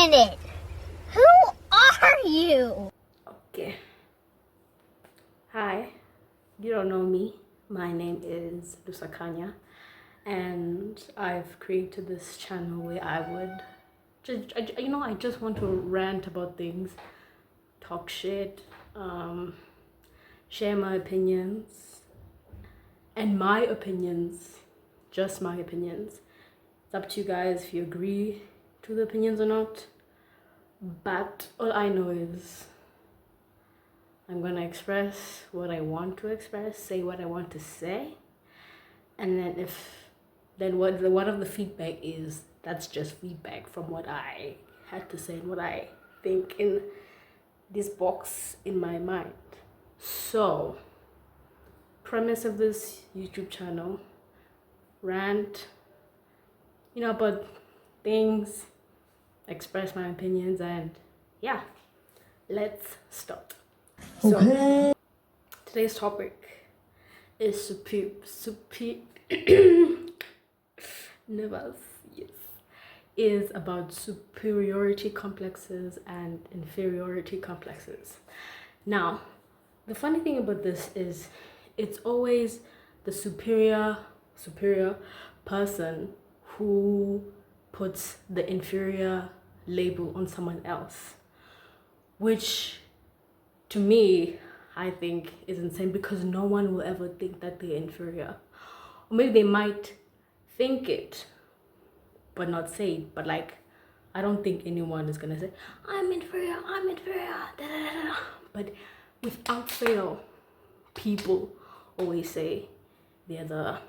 minute. Who are you? Okay. Hi. You don't know me. My name is Lusakanya, and I've created this channel where I would I just want to rant about things, talk shit, share my opinions, and my opinions, just my opinions. It's up to you guys if you agree to the opinions or not. But all I know is I'm gonna express what I want to express, say what I want to say, and then what of the feedback is, that's just feedback from what I had to say and what I think in this box in my mind. So, premise of this YouTube channel, rant, about things, express my opinions, and yeah, let's start. So, today's topic is is about superiority complexes and inferiority complexes. Now, the funny thing about this is it's always the superior person who puts the inferior label on someone else, which to me I think is insane, because no one will ever think that they're inferior. Or maybe they might think it but not say it. But like, I don't think anyone is gonna say I'm inferior, da, da, da, da. But without fail, people always say they're the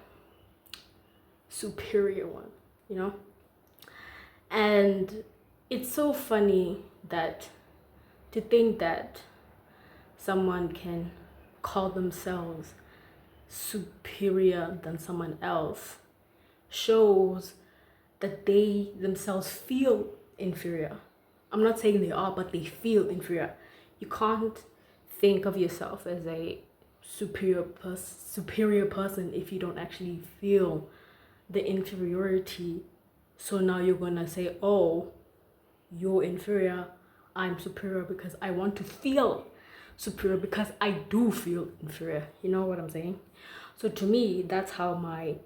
superior one, and it's so funny to think that someone can call themselves superior than someone else shows that they themselves feel inferior. I'm not saying they are, but they feel inferior. You can't think of yourself as a superior person if you don't actually feel the inferiority. So now you're gonna say, oh, you're inferior, I'm superior, because I want to feel superior, because I do feel inferior. You know what I'm saying? So to me, that's how my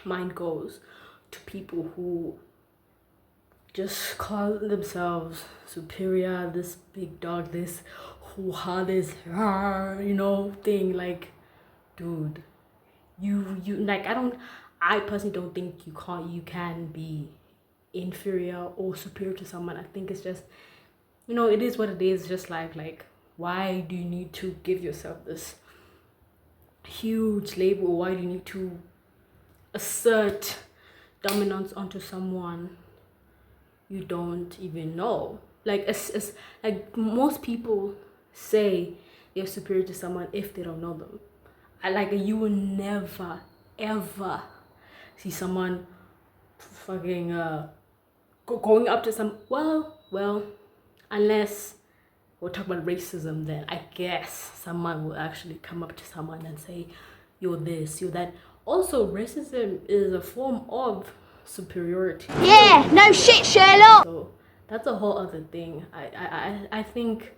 mind goes to people who just call themselves superior, this big dog, this hoo-ha, this thing. Like, dude, you like, I personally don't think you can be inferior or superior to someone. I think it's just, it is what it is. Just like why do you need to give yourself this huge label? Why do you need to assert dominance onto someone you don't even know? Like, like most people say they're superior to someone if they don't know them. You will never ever see someone fucking going up to some, well, unless we're talking about racism, then I guess someone will actually come up to someone and say, you're this, you're that. Also, racism is a form of superiority. Yeah, no shit, Sherlock. So that's a whole other thing. I think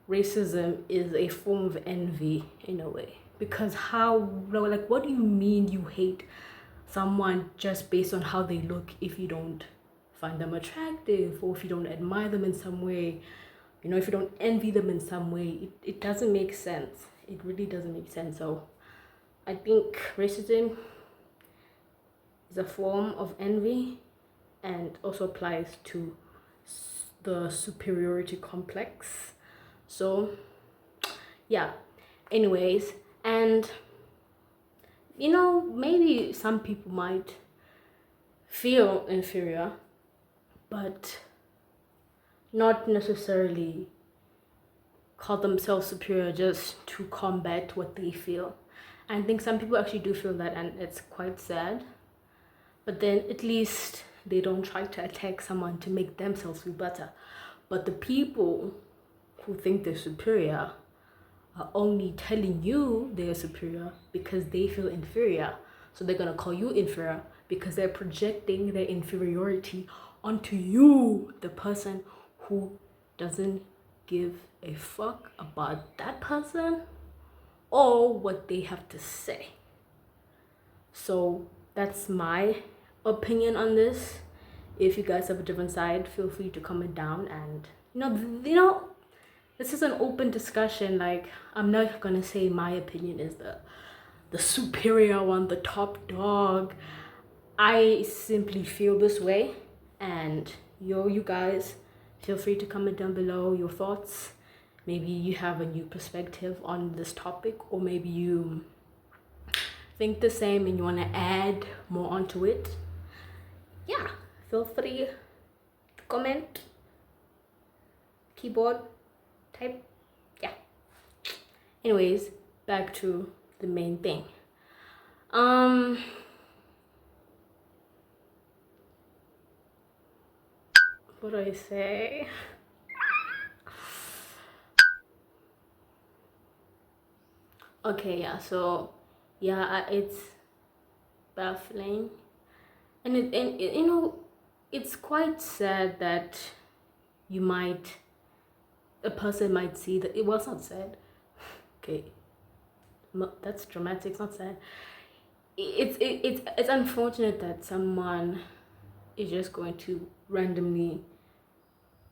racism is a form of envy in a way, because what do you mean you hate someone just based on how they look if you don't find them attractive, or if you don't admire them in some way, if you don't envy them in some way? It doesn't make sense. It really doesn't make sense. So I think racism is a form of envy and also applies to the superiority complex. So yeah, anyways, and maybe some people might feel inferior, but not necessarily call themselves superior just to combat what they feel. I think some people actually do feel that, and it's quite sad. But then at least they don't try to attack someone to make themselves feel better. But the people who think they're superior are only telling you they're superior because they feel inferior. So they're gonna call you inferior because they're projecting their inferiority onto you, the person who doesn't give a fuck about that person or what they have to say. So that's my opinion on this. If you guys have a different side, feel free to comment down. And this is an open discussion. Like, I'm not gonna say my opinion is the superior one, the top dog. I simply feel this way, and you guys feel free to comment down below your thoughts. Maybe you have a new perspective on this topic, or maybe you think the same and you want to add more onto it. Yeah, feel free to comment, keyboard, type. Yeah. Anyways, back to the main thing. What do I say? Okay, yeah, so yeah, it's baffling, and it's quite sad that a person might see that it was not sad. Okay, that's dramatic. It's not sad. It's unfortunate that someone is just going to randomly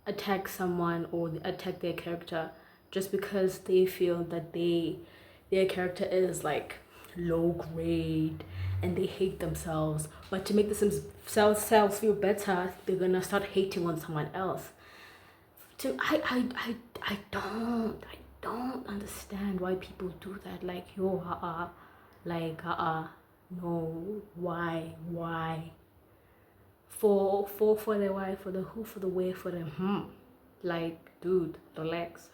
attack someone or attack their character just because they feel that their character is like low grade and they hate themselves. But to make themselves feel better, they're gonna start hating on someone else. I don't understand why people do that. Like, no, why? For the why, for the who, for the where, for the like, dude, relax.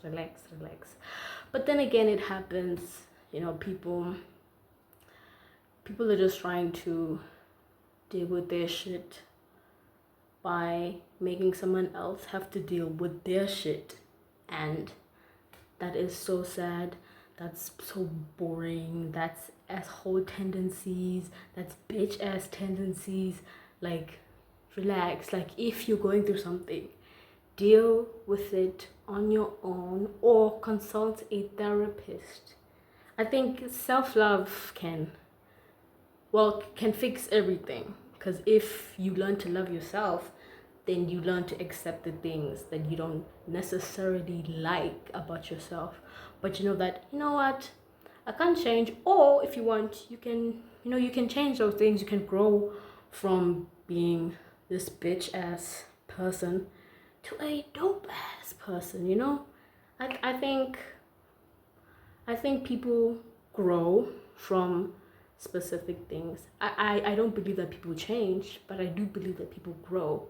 But then again, it happens, people are just trying to deal with their shit by making someone else have to deal with their shit, and that is so sad. That's so boring. That's asshole tendencies. That's bitch ass tendencies. Like, relax. Like, if you're going through something, deal with it on your own or consult a therapist. I think self-love can fix everything, because if you learn to love yourself, then you learn to accept the things that you don't necessarily like about yourself, but you know what, I can't change. Or if you want, you can change those things. You can grow from being this bitch ass person to a dope ass person. I think people grow from specific things. I don't believe that people change, but I do believe that people grow.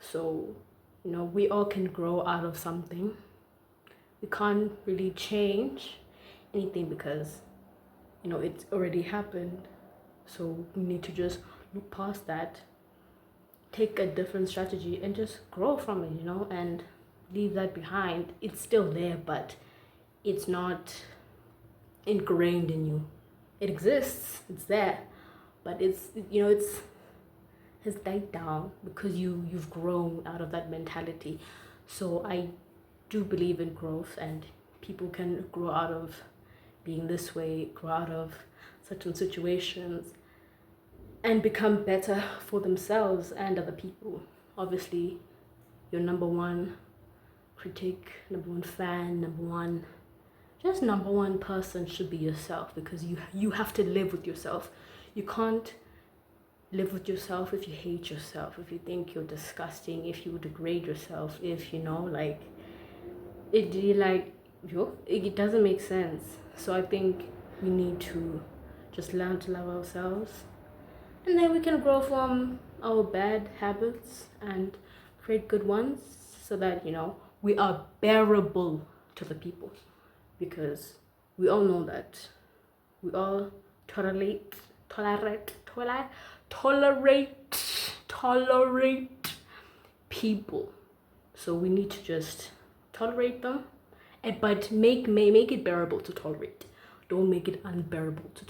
So we all can grow out of something. We can't really change anything because it's already happened. So we need to just look past that, take a different strategy, and just grow from it, and leave that behind. It's still there, but it's not ingrained in you. It exists, it's there, but it's has died down because you've grown out of that mentality. So I do believe in growth, and people can grow out of being this way, grow out of certain situations, and become better for themselves and other people. Obviously, your number one critic, number one fan, number one person should be yourself, because you have to live with yourself. You can't live with yourself if you hate yourself, if you think you're disgusting, if you degrade yourself, if it doesn't make sense. So I think we need to just learn to love ourselves, and then we can grow from our bad habits and create good ones, so that we are bearable to the people, because we all know that we all tolerate people. So we need to just tolerate them, but make it bearable to tolerate. Don't make it unbearable to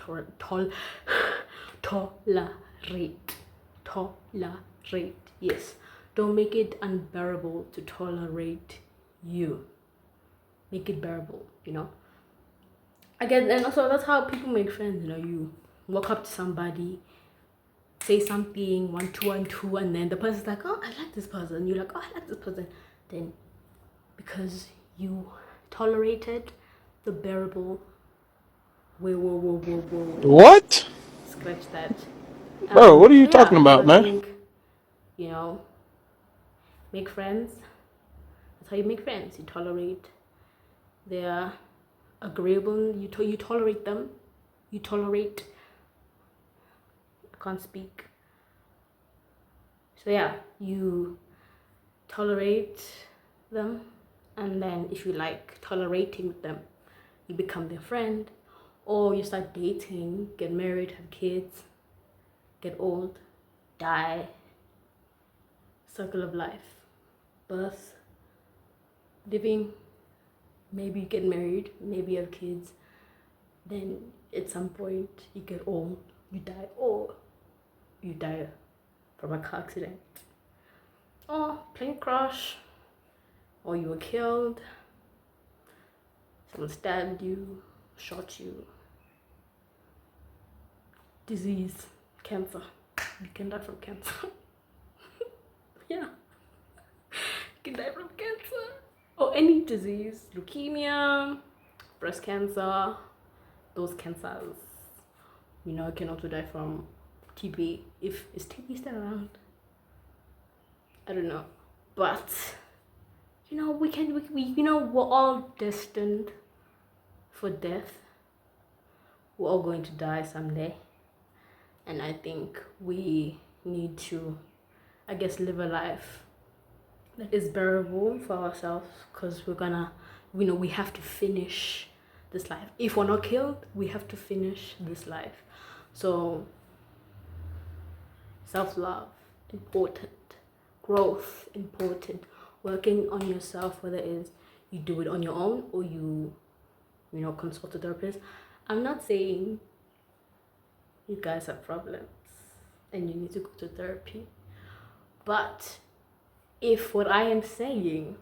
tolerate. Yes. Don't make it unbearable to tolerate you. Make it bearable, you know. Again, and also that's how people make friends, you know. You walk up to somebody, say something, 1, 2, and 2, and then the person's like, oh, I like this person. You're like, oh, I like this person. Then because you tolerated the bearable, whoa. What? Scratch that. Bro, what are you So talking yeah, so about, I man? think, you know, make friends. That's how you make friends. You tolerate their agreeable. You tolerate them. You tolerate. I can't speak. So yeah, you tolerate them, and then if you like tolerating with them, you become their friend, or you start dating, get married, have kids, get old, die. Circle of life. Birth, living, maybe you get married, maybe you have kids, then at some point you get old, you die, or you die from a car accident, or plane crash, or you were killed, someone stabbed you, shot you, disease, cancer. You can die from cancer. Yeah, you can die from cancer. Or any disease, leukemia, breast cancer, those cancers. You know, you can also die from TB. Is TB still around? I don't know. But you know, we you know, we're all destined for death. We're all going to die someday. And I think we need to, I guess, live a life that is bearable for ourselves, because we're gonna, you know, we have to finish this life. If we're not killed, we have to finish this life. So self-love important, growth important, working on yourself, whether it is you do it on your own or you know, consult a therapist. I'm not saying you guys have problems and you need to go to therapy, but if what I am saying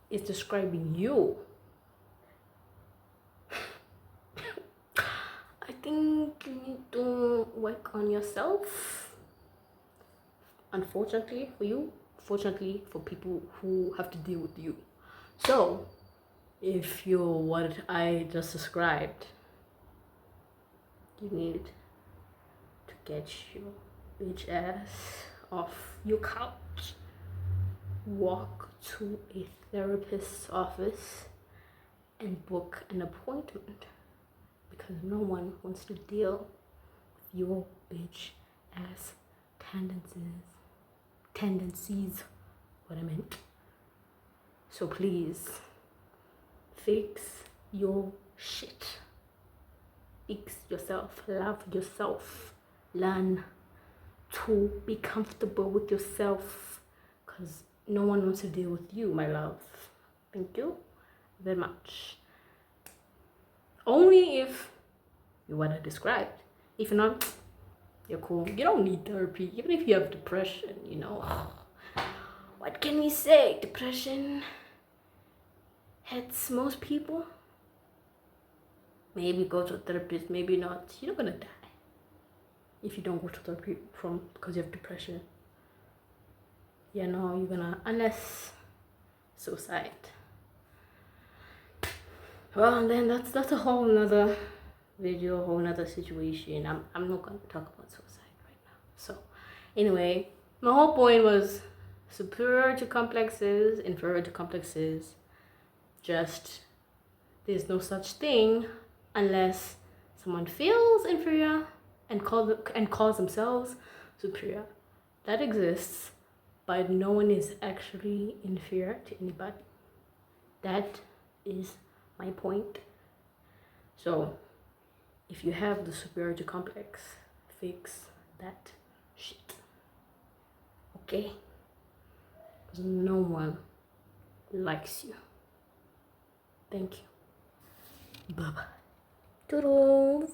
is describing you, I think you need to work on yourself. Unfortunately for you, fortunately for people who have to deal with you. So if you're what I just described, you need to get your bitch ass off your couch, walk to a therapist's office and book an appointment, because no one wants to deal with your bitch ass tendencies, what I meant. So please fix your shit, fix yourself, love yourself, learn to be comfortable with yourself, because no one wants to deal with you, my love. Thank you very much. Only if you want to describe. If not, you're cool. You don't need therapy, even if you have depression, you know. What can we say? Depression hits most people. Maybe go to a therapist, maybe not. You're not gonna die if you don't go to therapy because you have depression. You know, you're gonna, unless suicide. Well, and then that's a whole nother video, a whole nother situation. I'm not gonna talk about suicide right now. So anyway, my whole point was superior to complexes, inferior to complexes. Just there's no such thing unless someone feels inferior and calls themselves superior. That exists, but no one is actually inferior to anybody. That is my point. So if you have the superiority complex, fix that shit. Okay? Because no one likes you. Thank you. Bye bye. Toodles.